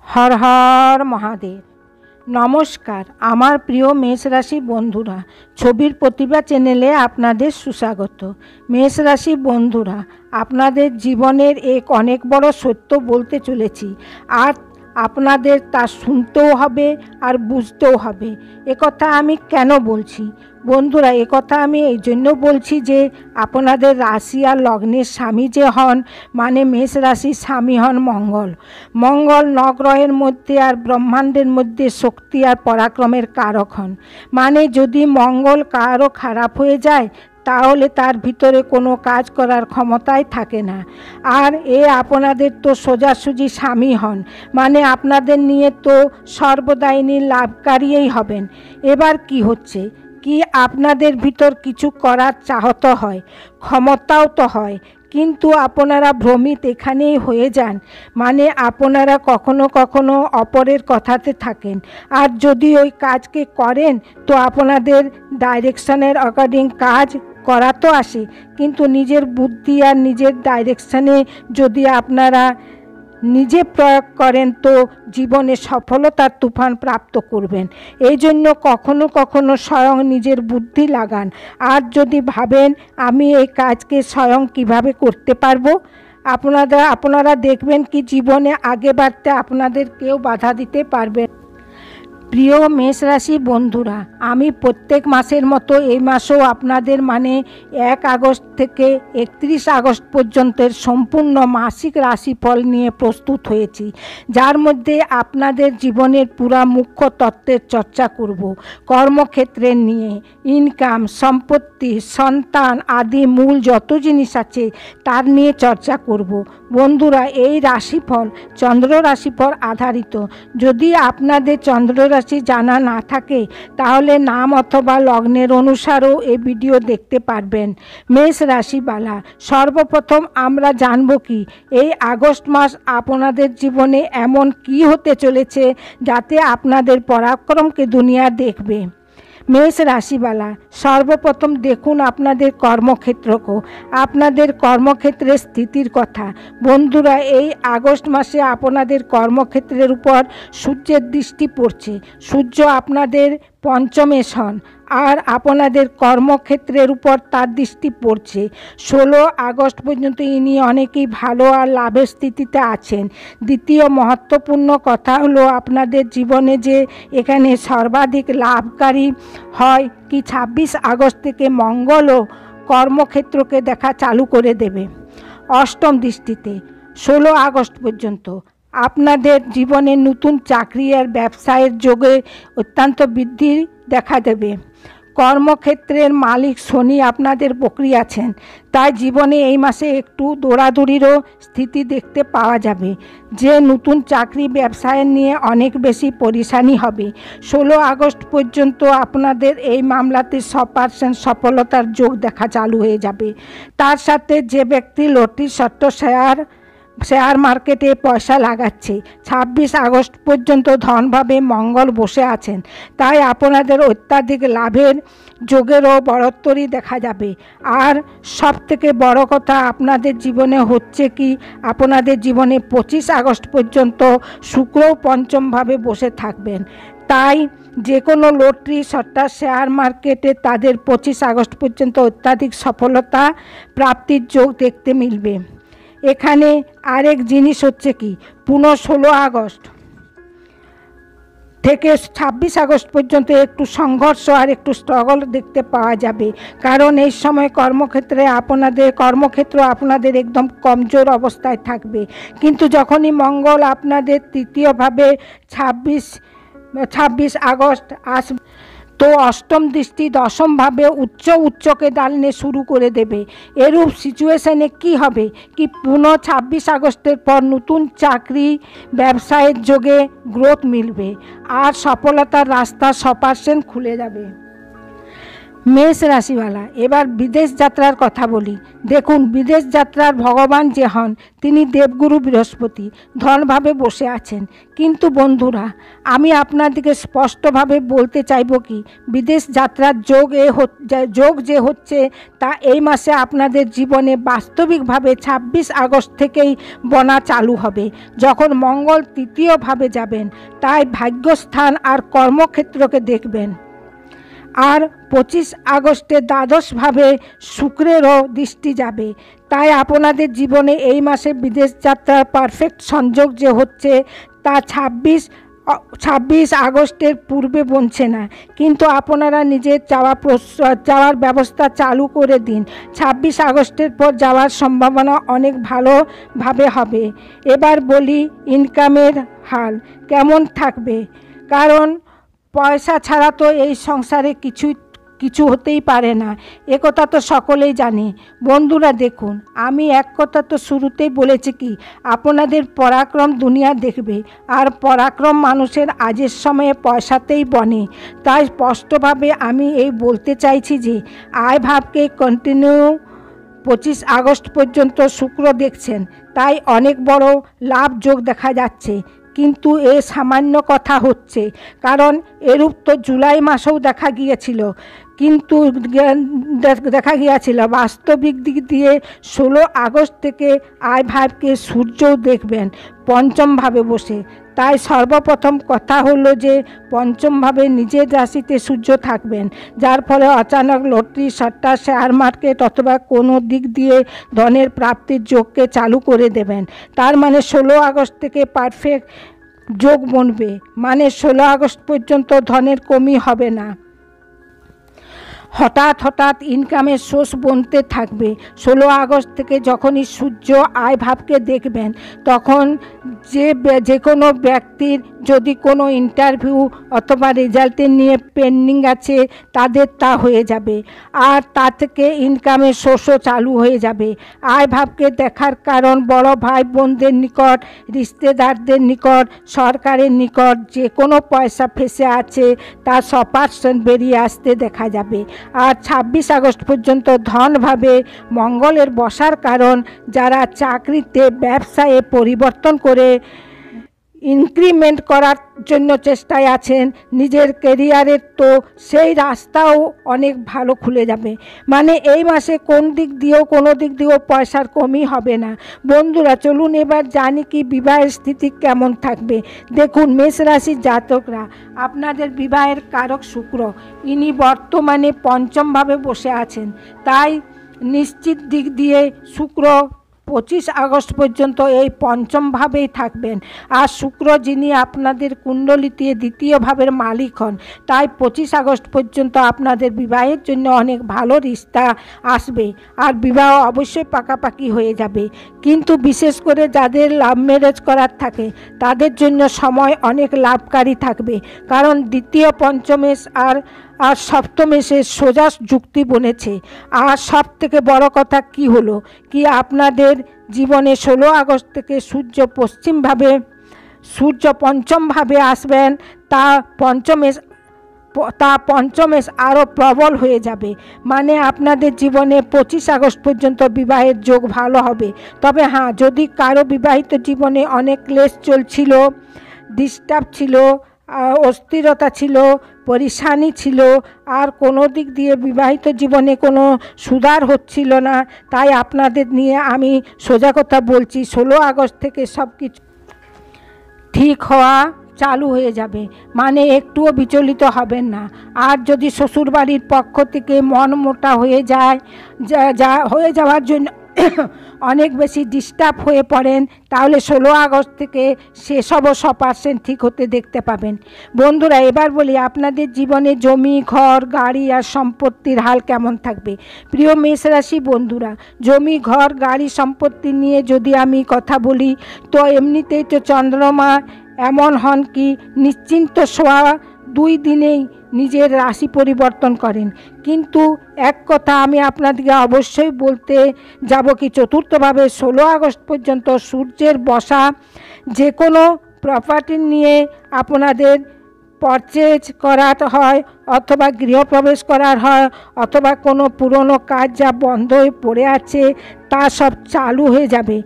হর হর মহাদেব। নমস্কার আমার প্রিয় মেষ রাশি বন্ধুরা, ছবির প্রতিভা চ্যানেলে আপনাদের সুস্বাগত। মেষ রাশি বন্ধুরা, আপনাদের জীবনের এক অনেক বড় সত্য বলতে চলেছি, আর আপনাদের তা শুনতেও হবে আর বুঝতেও হবে। একথা আমি কেন বলছি বন্ধুরা? একথা আমি এই জন্য বলছি যে আপনাদের রাশি আর লগ্নের স্বামী যে হন, মানে মেষ রাশির স্বামী হন মঙ্গল। মঙ্গল নগ্রহের মধ্যে আর ব্রহ্মাণ্ডের মধ্যে শক্তি আর পরাক্রমের কারক হন। মানে যদি মঙ্গল কারও খারাপ হয়ে যায় তাহলে তার ভিতরে কোনো কাজ করার ক্ষমতাই থাকে না। আর আপনাদের তো সোজাসুজি স্বামী হন, মানে আপনাদের নিয়ে তো সর্বদাইনী লাভকারীই হবেন। এবার কি হচ্ছে কি, আপনাদের ভিতর কিছু করার চাহত হয়, ক্ষমতাও তো হয়, কিন্তু আপনারা ভ্রমিত এখানেই হয়ে যান। মানে আপনারা কখনো কখনো অপরের কথাতে থাকেন, আর যদি ওই কাজকে করেন তো আপনাদের ডাইরেকশনের অ্যাকর্ডিং কাজ করা তো আসে, কিন্তু নিজের বুদ্ধি আর নিজের ডাইরেকশানে যদি আপনারা নিজে প্রয়োগ করেন তো জীবনে সফলতার তুফান প্রাপ্ত করবেন। এই জন্য কখনো কখনো স্বয়ং নিজের বুদ্ধি লাগান, আর যদি ভাবেন আমি এই কাজকে স্বয়ং কিভাবে করতে পারবো, আপনারা দেখবেন কি জীবনে আগে বাড়তে আপনাদের কেউ বাধা দিতে পারবে। প্রিয় মেষ রাশি বন্ধুরা, আমি প্রত্যেক মাসের মতো এই মাসেও আপনাদের মানে 1 আগস্ট থেকে 31 আগস্ট পর্যন্তের সম্পূর্ণ মাসিক রাশিফল নিয়ে প্রস্তুত হয়েছি, যার মধ্যে আপনাদের জীবনের পুরা মুখ্য তত্ত্বের চর্চা করব। কর্মক্ষেত্রের নিয়ে, ইনকাম, সম্পত্তি, সন্তান আদি মূল যত জিনিস আছে তার নিয়ে চর্চা করব। বন্ধুরা, এই রাশিফল চন্দ্র রাশিফল আধারিত। যদি আপনাদের চন্দ্র রাশি জানা না থাকে তাহলে নাম অথবা লগ্নের অনুসারেও এই ভিডিও দেখতে পারবেন। মেষ রাশিবালা, সর্বপ্রথম আমরা জানব কি এই আগস্ট মাস আপনাদের জীবনে এমন কি হতে চলেছে যাতে আপনাদের পরাক্রমকে দুনিয়া দেখবে। মেষ রাশিবালা, সর্বপ্রথম দেখুন আপনাদের কর্মক্ষেত্রকে, আপনাদের কর্মক্ষেত্রের স্থিতির কথা। বন্ধুরা, এই আগস্ট মাসে আপনাদের কর্মক্ষেত্রের উপর সূর্যের দৃষ্টি পড়ছে। সূর্য আপনাদের পঞ্চমে হন, আর আপনাদের কর্মক্ষেত্রের উপর তার দৃষ্টি পড়ছে। 16 আগস্ট পর্যন্ত ইনি অনেকেই ভালো আর লাভের স্থিতিতে আছেন। দ্বিতীয় মহত্বপূর্ণ কথা হলো আপনাদের জীবনে যে এখানে সর্বাধিক লাভকারী হয় কি 26 আগস্ট থেকে মঙ্গলও কর্মক্ষেত্রকে দেখা চালু করে দেবে অষ্টম দৃষ্টিতে। 16 আগস্ট পর্যন্ত আপনাদের জীবনে নতুন চাকরি আর ব্যবসায়ের যোগে অত্যন্ত বৃদ্ধি দেখা দেবে। কর্মক্ষেত্রের মালিক শনি আপনাদের বকরি আছেন, তাই জীবনে এই মাসে একটু দৌড়াদৌড়িরও স্থিতি দেখতে পাওয়া যাবে। যে নতুন চাকরি ব্যবসায় নিয়ে অনেক বেশি পরেশানি হবে। 16 আগস্ট পর্যন্ত আপনাদের এই মামলাতে 100% সফলতার যোগ দেখা চালু হয়ে যাবে। তার সাথে যে ব্যক্তি লটারি সট্ট শেয়ার মার্কেটে পয়সা লাগাচ্ছে, 26 আগস্ট পর্যন্ত ধনভাবে মঙ্গল বসে আছেন, তাই আপনাদের অত্যাধিক লাভের যোগেরও বড়ত্বরই দেখা যাবে। আর সবথেকে বড় কথা আপনাদের জীবনে হচ্ছে কি, আপনাদের জীবনে 25 আগস্ট পর্যন্ত শুক্রও পঞ্চমভাবে বসে থাকবেন, তাই যে কোনো লটারি সট্টা শেয়ার মার্কেটে তাদের 25 আগস্ট পর্যন্ত অত্যাধিক সফলতা প্রাপ্তির যোগ দেখতে মিলবে। এখানে আরেক জিনিস হচ্ছে কি, 16 আগস্ট থেকে 26 আগস্ট পর্যন্ত একটু সংঘর্ষ আর একটু স্ট্রাগল দেখতে পাওয়া যাবে, কারণ এই সময় কর্মক্ষেত্র আপনাদের একদম কমজোর অবস্থায় থাকবে। কিন্তু যখনই মঙ্গল আপনাদের তৃতীয়ভাবে 26 আগস্ট আসবে তো অষ্টম দৃষ্টি দশমভাবে উচ্চকে ডালনে শুরু করে দেবে। এরূপ সিচুয়েশনে কি হবে কি, 26 আগস্টের পর নতুন চাকরি ব্যবসায়ের যোগে গ্রোথ মিলবে আর সফলতার রাস্তা 100% খুলে যাবে। মেষ রাশিওয়ালা, এবার বিদেশ যাত্রার কথা বলি। দেখুন, বিদেশ যাত্রার ভগবান যে হন তিনি দেবগুরু বৃহস্পতি ধনভাবে বসে আছেন। কিন্তু বন্ধুরা, আমি আপনাদেরকে স্পষ্টভাবে বলতে চাইব কি, বিদেশ যাত্রার যোগ যে হচ্ছে তা এই মাসে আপনাদের জীবনে বাস্তবিকভাবে 26 আগস্ট থেকেই বনা চালু হবে, যখন মঙ্গল তৃতীয়ভাবে যাবেন। তাই ভাগ্যস্থান আর কর্মক্ষেত্রকে দেখবেন। আর 25 আগস্টে দ্বাদশভাবে শুক্রেরও দৃষ্টি যাবে। তাই আপনাদের জীবনে এই মাসে বিদেশ যাত্রার পারফেক্ট সংযোগ যে হচ্ছে তা 26 আগস্টের পূর্বে বনছে না। কিন্তু আপনারা নিজের যাওয়ার ব্যবস্থা চালু করে দিন। 26 আগস্টের পর যাওয়ার সম্ভাবনা অনেক ভালোভাবে হবে। এবার বলি ইনকামের হাল কেমন থাকবে, কারণ পয়সা ছাড়া তো এই সংসারে কিছু হতেই পারে না, একথা তো সকলেই জানে। বন্ধুরা দেখুন, আমি এক কথা তো শুরুতেই বলেছি কি, আপনাদের পরাক্রম দুনিয়া দেখবে, আর পরাক্রম মানুষের আজের সময়ে পয়সাতেই বনে। তাই স্পষ্টভাবে আমি এই বলতে চাইছি যে আয় ভাবকে কন্টিনিউ 25 আগস্ট পর্যন্ত শুক্র দেখছেন, তাই অনেক বড় লাভ যোগ দেখা যাচ্ছে। কিন্তু এ সামান্য কথা হচ্ছে, কারণ এরূপ তো জুলাই মাসেও দেখা গিয়েছিল। কিন্তু দেখা গিয়েছিল বাস্তবিক দিক দিয়ে 16 আগস্ট থেকে আয় ভাবকে সূর্যও দেখবেন পঞ্চমভাবে বসে। তাই সর্বপ্রথম কথা হলো যে পঞ্চমভাবে নিজের রাশিতে সূর্য থাকবেন, যার ফলে অচানক লটারি, সট্টা, শেয়ার মার্কেট অথবা কোনো দিক দিয়ে ধনের প্রাপ্তির যোগকে চালু করে দেবেন। তার মানে 16 আগস্ট থেকে পারফেক্ট যোগ বনবে, মানে 16 আগস্ট পর্যন্ত ধনের কমি হবে না। হঠাৎ ইনকামের সোর্স বনতে থাকবে। 16 আগস্ট থেকে যখনই সূর্য আয় ভাবকে দেখবেন, তখন যে কোনো ব্যক্তির যদি কোনো ইন্টারভিউ অথবা রেজাল্টের নিয়ে পেন্ডিং আছে তাদের তা হয়ে যাবে, আর তা থেকে ইনকামের সোর্সও চালু হয়ে যাবে। আয় ভাবকে দেখার কারণ বড় ভাই বোনদের নিকট, রিশতেদারদের নিকট, সরকারের নিকট যে কোনো পয়সা ফেসে আছে তা 100% বেরিয়ে আসতে দেখা যাবে। আর 26 আগস্ট পর্যন্ত ধনভাবে মঙ্গলের বসার কারণ যারা চাকরিতে, ব্যবসায়ে পরিবর্তন করে ইনক্রিমেন্ট করার জন্য চেষ্টায় আছেন, নিজের ক্যারিয়ারের তো সেই রাস্তাও অনেক ভালো খুলে যাবে। মানে এই মাসে কোনো দিক দিয়েও পয়সার কমই হবে না। বন্ধুরা চলুন এবার জানি কি বিবাহের স্থিতি কেমন থাকবে। দেখুন, মেষ রাশির জাতকরা, আপনাদের বিবাহের কারক শুক্র, ইনি বর্তমানে পঞ্চমভাবে বসে আছেন। তাই নিশ্চিত দিক দিয়ে শুক্র 25 আগস্ট পর্যন্ত এই পঞ্চমভাবেই থাকবেন। আর শুক্র যিনি আপনাদের কুণ্ডলিতে দ্বিতীয় ভাবের মালিক হন, তাই 25 আগস্ট পর্যন্ত আপনাদের বিবাহের জন্য অনেক ভালো রিস্তা আসবে, আর বিবাহ অবশ্যই পাকাপাকি হয়ে যাবে। কিন্তু বিশেষ করে যাদের লাভ ম্যারেজ করার থাকে তাদের জন্য সময় অনেক লাভকারী থাকবে, কারণ দ্বিতীয় পঞ্চমেশ আর সপ্তমেশে সোজা যুক্তি বনেছে। আর সব থেকে বড় কথা কি হলো কি, আপনাদের জীবনে 16 আগস্ট থেকে সূর্য পঞ্চমভাবে আসবেন, তা পঞ্চমেশ আরও প্রবল হয়ে যাবে। মানে আপনাদের জীবনে 25 আগস্ট পর্যন্ত বিবাহের যোগ ভালো হবে। তবে হ্যাঁ, যদি কারো বিবাহিত জীবনে অনেক ক্লেশ চলছিল, ডিস্টার্ব ছিল, অস্থিরতা ছিল, পরেশানি ছিল, আর কোনো দিক দিয়ে বিবাহিত জীবনে কোনো সুধার হচ্ছিল না, তাই আপনাদের নিয়ে আমি সোজা কথা বলছি, 16 আগস্ট থেকে সব কিছু ঠিক হওয়া চালু হয়ে যাবে। মানে একটুও বিচলিত হবেন না। আর যদি শ্বশুরবাড়ির পক্ষ থেকে মন মোটা হয়ে যাওয়ার জন্য অনেক বেশি ডিস্টার্ব হয়ে পড়েন, তাহলে 16 আগস্ট থেকে সেসবও 100% ঠিক হতে দেখতে পাবেন। বন্ধুরা এবার বলি আপনাদের জীবনে জমি, ঘর, গাড়ি আর সম্পত্তির হাল কেমন থাকবে। প্রিয় মেষ রাশি বন্ধুরা, জমি, ঘর, গাড়ি, সম্পত্তি নিয়ে যদি আমি কথা বলি, তো এমনিতেই তো চন্দ্রমা এমন হন কি নিশ্চিন্ত সোয়া 2 দিনেই নিজের রাশি পরিবর্তন করেন। কিন্তু এক কথা আমি আপনাদেরকে অবশ্যই বলতে যাব কি, চতুর্থভাবে 16 আগস্ট পর্যন্ত সূর্যের বসা যে কোনো প্রপার্টি নিয়ে আপনাদের পারচেজ করার হয়, অথবা গৃহপ্রবেশ করার হয়, অথবা কোনো পুরনো কাজ যা বন্ধ হয়ে পড়ে আছে তা সব চালু হয়ে যাবে।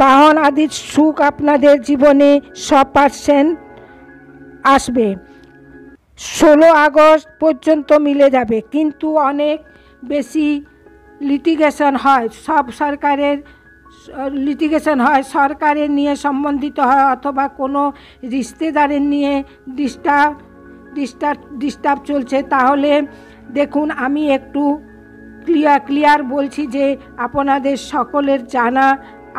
বাহন আদির সুখ আপনাদের জীবনে 100% আসবে। 16 আগস্ট পর্যন্ত মিলে যাবে, কিন্তু অনেক বেশি লিটিগেশন হয়, সরকারের নিয়ে সম্বন্ধিত হয়, অথবা কোনো রিশতেদারের নিয়ে ডিস্টার্ব চলছে। তাহলে দেখুন, আমি একটু ক্লিয়ার বলছি যে আপনাদের সকলের জানা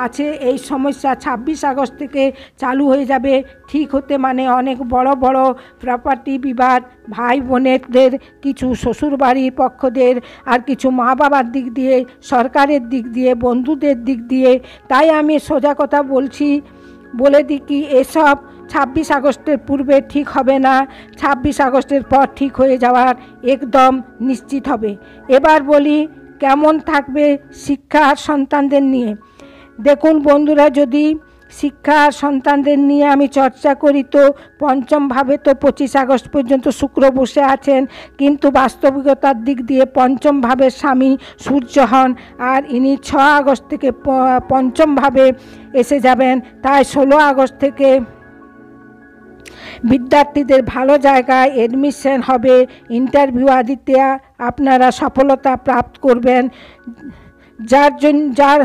আছে এই সমস্যা 26 আগস্ট থেকে চালু হয়ে যাবে। ঠিক হতে মানে অনেক বড় বড় প্রপার্টি বিবাদ, ভাই বোনেদের কিছু শ্বশুরবাড়ির পক্ষদের, আর কিছু মা বাবার দিক দিয়ে, সরকারের দিক দিয়ে, বন্ধুদের দিক দিয়ে। তাই আমি সোজা কথা বলে দিই কি এসব 26 আগস্টের পূর্বে ঠিক হবে না, 26 আগস্টের পর ঠিক হয়ে যাওয়ার একদম নিশ্চিত হবে। এবার বলি কেমন থাকবে শিক্ষা আর সন্তানদের নিয়ে। দেখুন বন্ধুরা, যদি শিক্ষা আর সন্তানদের নিয়ে আমি চর্চা করি তো পঞ্চম ভাবে তো 25 আগস্ট পর্যন্ত শুক্র বসে আছেন, কিন্তু বাস্তবিকতার দিক দিয়ে পঞ্চম ভাবের স্বামী সূর্য হন, আর ইনি 6 আগস্ট থেকে পঞ্চম ভাবে এসে যাবেন। তাই 16 আগস্ট থেকে বিদ্যার্থীদের ভালো জায়গায় এডমিশন হবে, ইন্টারভিউ আদিতে আপনারা সফলতা প্রাপ্ত করবেন, যার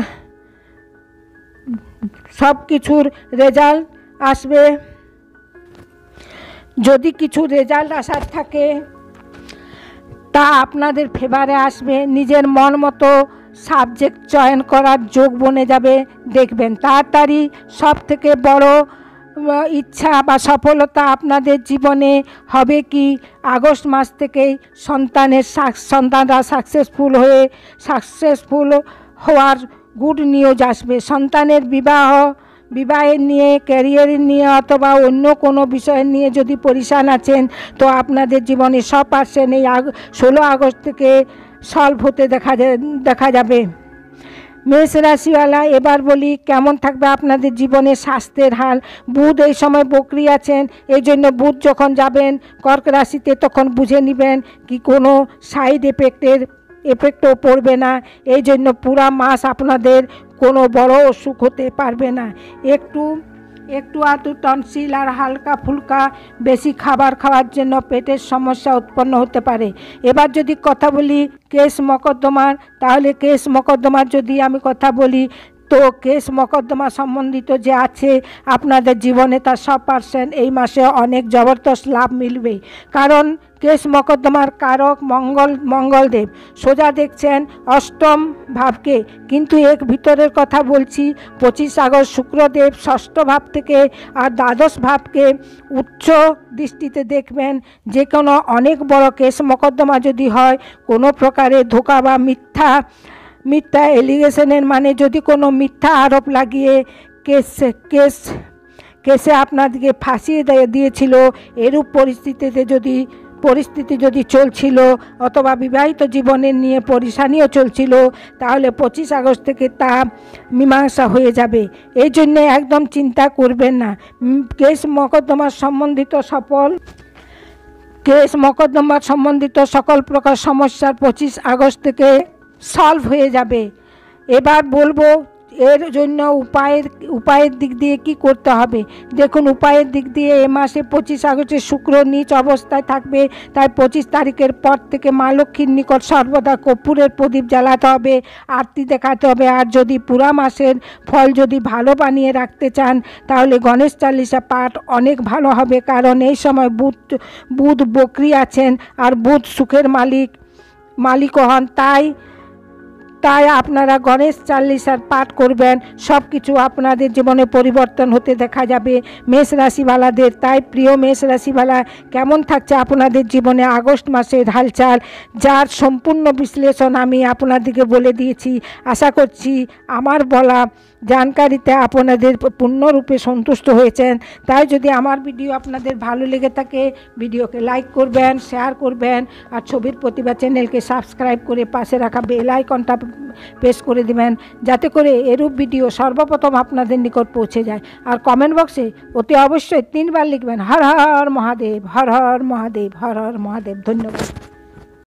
সব কিছুর রেজাল্ট আসবে। যদি কিছু রেজাল্ট আসার থাকে তা আপনাদের ফেভারে আসবে, নিজের মন মতো সাবজেক্ট চয়ন করার যোগ বনে যাবে। দেখবেন তাড়াতাড়ি সব থেকে বড় ইচ্ছা বা সফলতা আপনাদের জীবনে হবে কি আগস্ট মাস থেকেই সন্তানরা সাকসেসফুল হওয়ার গুড নিউজ আসবে। সন্তানের বিবাহের নিয়ে, ক্যারিয়ারের নিয়ে, অথবা অন্য কোনো বিষয়ের নিয়ে যদি পরিশান আছেন তো আপনাদের জীবনে 100% এই 16 আগস্ট থেকে সলভ হতে দেখা যাবে। মেষ রাশিওয়ালা, এবার বলি কেমন থাকবে আপনাদের জীবনে স্বাস্থ্যের হাল। বুধ এই সময় বকরি আছেন, এই জন্য বুধ যখন যাবেন কর্ক রাশিতে তখন বুঝে নেবেন কি কোনো সাইড এফেক্টও পড়বে না। এই জন্য পুরা মাস আপনাদের কোনো বড় অসুখ হতে পারবে না। একটু আধটু টনসিল আর হালকা ফুলকা বেশি খাবার খাওয়ার জন্য পেটের সমস্যা উৎপন্ন হতে পারে। এবার যদি কথা বলি কেস মকদ্দমার, তাহলে কেস মকদ্দমার যদি আমি কথা বলি তো কেস মকদ্দমা সম্বন্ধিত যে আছে আপনাদের জীবনে তার 100% এই মাসে অনেক জবরদস্ত লাভ মিলবে। কারণ কেস মকদ্দমার কারক মঙ্গলদেব সোজা দেখছেন অষ্টম ভাবকে, কিন্তু এক ভিতরের কথা বলছি 25 আগস্ট শুক্রদেব ষষ্ঠ ভাব থেকে আর দ্বাদশ ভাবকে উচ্চ দৃষ্টিতে দেখবেন। যে কোনো অনেক বড় কেস মকদ্দমা যদি হয়, কোনো প্রকারের ধোঁকা বা মিথ্যা এলিগেশনের মানে যদি কোনো মিথ্যা আরোপ লাগিয়ে কেসে আপনাদেরকে ফাঁসিয়ে দিয়েছিল, এরূপ পরিস্থিতি যদি চলছিল, অথবা বিবাহিত জীবনের নিয়ে পরিশানিও চলছিল, তাহলে 25 আগস্ট থেকে তা মীমাংসা হয়ে যাবে। এই জন্য একদম চিন্তা করবেন না। কেস মকদ্দমার সম্বন্ধিত সকল প্রকার সমস্যার 25 আগস্ট থেকে সলভ হয়ে যাবে। এবার বলবো এর জন্য উপায়ের দিক দিয়ে কি করতে হবে। দেখুন, উপায়ের দিক দিয়ে এ মাসে 25 আগস্টে শুক্র নীচ অবস্থায় থাকবে, তাই 25 তারিখের পর থেকে মা লক্ষ্মীর নিকট সর্বদা কর্পূরের প্রদীপ জ্বালাতে হবে, আরতি দেখাতে হবে। আর যদি পুরা মাসের ফল যদি ভালো বানিয়ে রাখতে চান তাহলে গণেশ চালিসা পাঠ অনেক ভালো হবে। কারণ এই সময় বুধ বকরি আছেন, আর বুধ সুখের মালিকও হন। তাই আপনারা গণেশ চালিসার পাঠ করবেন, সব কিছু আপনাদের জীবনে পরিবর্তন হতে দেখা যাবে মেষ রাশিওয়ালাদের। তাই প্রিয় মেষ রাশিওয়ালা, কেমন থাকছে আপনাদের জীবনে আগস্ট মাসের হালচাল, যার সম্পূর্ণ বিশ্লেষণ আমি আপনাদেরকে বলে দিয়েছি। আশা করছি আমার বলা জানকারিতে আপনাদের পূর্ণরূপে সন্তুষ্ট হয়েছেন। তাই যদি আমার ভিডিও আপনাদের ভালো লেগে থাকে, ভিডিওকে লাইক করবেন, শেয়ার করবেন, আর ছবির প্রতিভা চ্যানেলকে সাবস্ক্রাইব করে পাশে রাখা বেল আইকনটা প্রেস করে দিবেন, যাতে করে এরূপ ভিডিও সর্বপ্রথম আপনাদের নিকট পৌঁছে যায়। আর কমেন্ট বক্সে অতি অবশ্যই 3 বার লিখবেন হর হর মহাদেব, হর হর মহাদেব, হর হর মহাদেব। ধন্যবাদ।